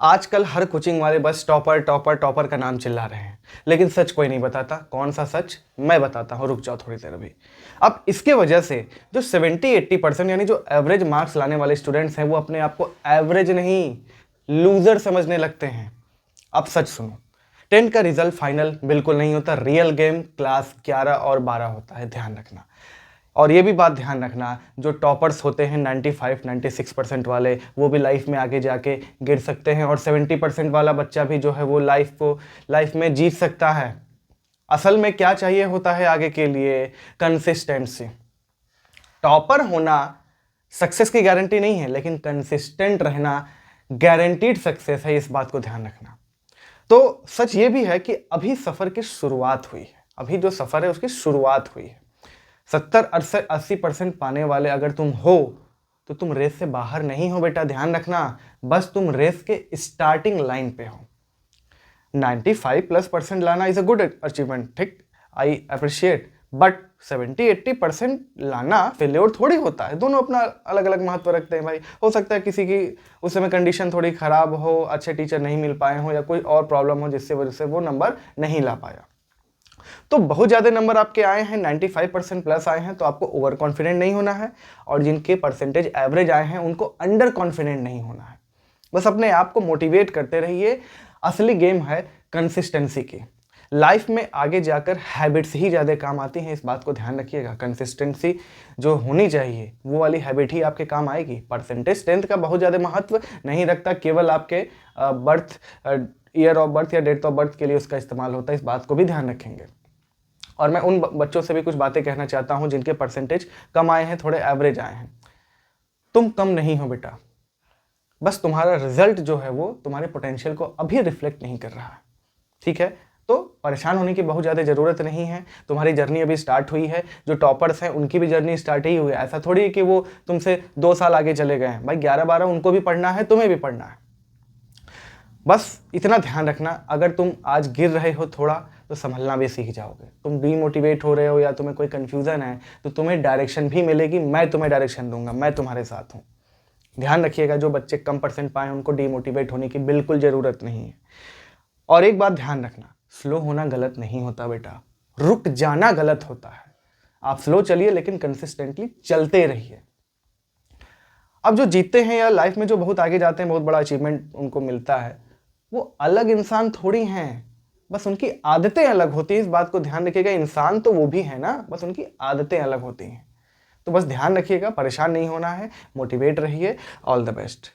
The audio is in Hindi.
आजकल हर कोचिंग वाले बस टॉपर टॉपर टॉपर का नाम चिल्ला रहे हैं, लेकिन सच कोई नहीं बताता। कौन सा सच? मैं बताता हूँ, रुक जाओ थोड़ी देर अभी। अब इसके वजह से जो 70-80% यानी जो एवरेज मार्क्स लाने वाले स्टूडेंट्स हैं वो अपने आप को एवरेज नहीं लूजर समझने लगते हैं। अब सच सुनो, 10th का रिजल्ट फाइनल बिल्कुल नहीं होता। रियल गेम क्लास 11 और 12 होता है, ध्यान रखना। और ये भी बात ध्यान रखना, जो टॉपर्स होते हैं 95-96% वाले, वो भी लाइफ में आगे जाके गिर सकते हैं। और 70% वाला बच्चा भी जो है वो लाइफ में जीत सकता है। असल में क्या चाहिए होता है आगे के लिए? कंसिस्टेंसी। टॉपर होना सक्सेस की गारंटी नहीं है, लेकिन कंसिस्टेंट रहना गारंटीड सक्सेस है। इस बात को ध्यान रखना। तो सच ये भी है कि अभी सफ़र की शुरुआत हुई है। अभी जो सफ़र है उसकी शुरुआत हुई है। 70-80% पाने वाले अगर तुम हो तो तुम रेस से बाहर नहीं हो बेटा, ध्यान रखना। बस तुम रेस के स्टार्टिंग लाइन पे हो। 95+% लाना इज अ गुड अचीवमेंट, ठीक, आई अप्रिशिएट। बट 70-80% लाना फेल्योर थोड़ी होता है। दोनों अपना अलग अलग महत्व रखते हैं भाई। हो सकता है किसी की उस समय कंडीशन थोड़ी खराब हो, अच्छे टीचर नहीं मिल पाए हो, या कोई और प्रॉब्लम हो जिससे वजह से वो नंबर नहीं ला पाया। तो बहुत ज़्यादा नंबर आपके आए हैं, 95% प्लस आए हैं, तो आपको ओवर कॉन्फिडेंट नहीं होना है। और जिनके परसेंटेज एवरेज आए हैं उनको अंडर कॉन्फिडेंट नहीं होना है। बस अपने आप को मोटिवेट करते रहिए। असली गेम है कंसिस्टेंसी की। लाइफ में आगे जाकर हैबिट्स ही ज़्यादा काम आती हैं, इस बात को ध्यान रखिएगा। कंसिस्टेंसी जो होनी चाहिए वो वाली हैबिट ही आपके काम आएगी। परसेंटेज स्ट्रेंथ का बहुत ज़्यादा महत्व नहीं रखता, केवल आपके बर्थ ईयर ऑफ बर्थ या डेट ऑफ बर्थ के लिए उसका इस्तेमाल होता है। इस बात को भी ध्यान रखेंगे। और मैं उन बच्चों से भी कुछ बातें कहना चाहता हूं जिनके परसेंटेज कम आए हैं, थोड़े एवरेज आए हैं। तुम कम नहीं हो बेटा, बस तुम्हारा रिजल्ट जो है वो तुम्हारे पोटेंशियल को अभी रिफ्लेक्ट नहीं कर रहा है, ठीक है? तो परेशान होने की बहुत ज़्यादा ज़रूरत नहीं है। तुम्हारी जर्नी अभी स्टार्ट हुई है। जो टॉपर्स हैं उनकी भी जर्नी स्टार्ट ही हुई है। ऐसा थोड़ी है कि वो तुमसे 2 साल आगे चले गए हैं। भाई 11-12 उनको भी पढ़ना है, तुम्हें भी पढ़ना है। बस इतना ध्यान रखना, अगर तुम आज गिर रहे हो थोड़ा तो संभलना भी सीख जाओगे। तुम डीमोटिवेट हो रहे हो या तुम्हें कोई कन्फ्यूज़न है तो तुम्हें डायरेक्शन भी मिलेगी। मैं तुम्हें डायरेक्शन दूंगा, मैं तुम्हारे साथ हूँ। ध्यान रखिएगा, जो बच्चे कम परसेंट पाए उनको डीमोटिवेट होने की बिल्कुल ज़रूरत नहीं है। और एक बात ध्यान रखना, स्लो होना गलत नहीं होता बेटा, रुक जाना गलत होता है। आप स्लो चलिए लेकिन कंसिस्टेंटली चलते रहिए। अब जो जीतते हैं या लाइफ में जो बहुत आगे जाते हैं, बहुत बड़ा अचीवमेंट उनको मिलता है, वो अलग इंसान थोड़ी हैं, बस उनकी आदतें अलग होती हैं। इस बात को ध्यान रखिएगा। इंसान तो वो भी है ना, बस उनकी आदतें अलग होती हैं। तो बस ध्यान रखिएगा, परेशान नहीं होना है, मोटिवेट रहिए। All the best.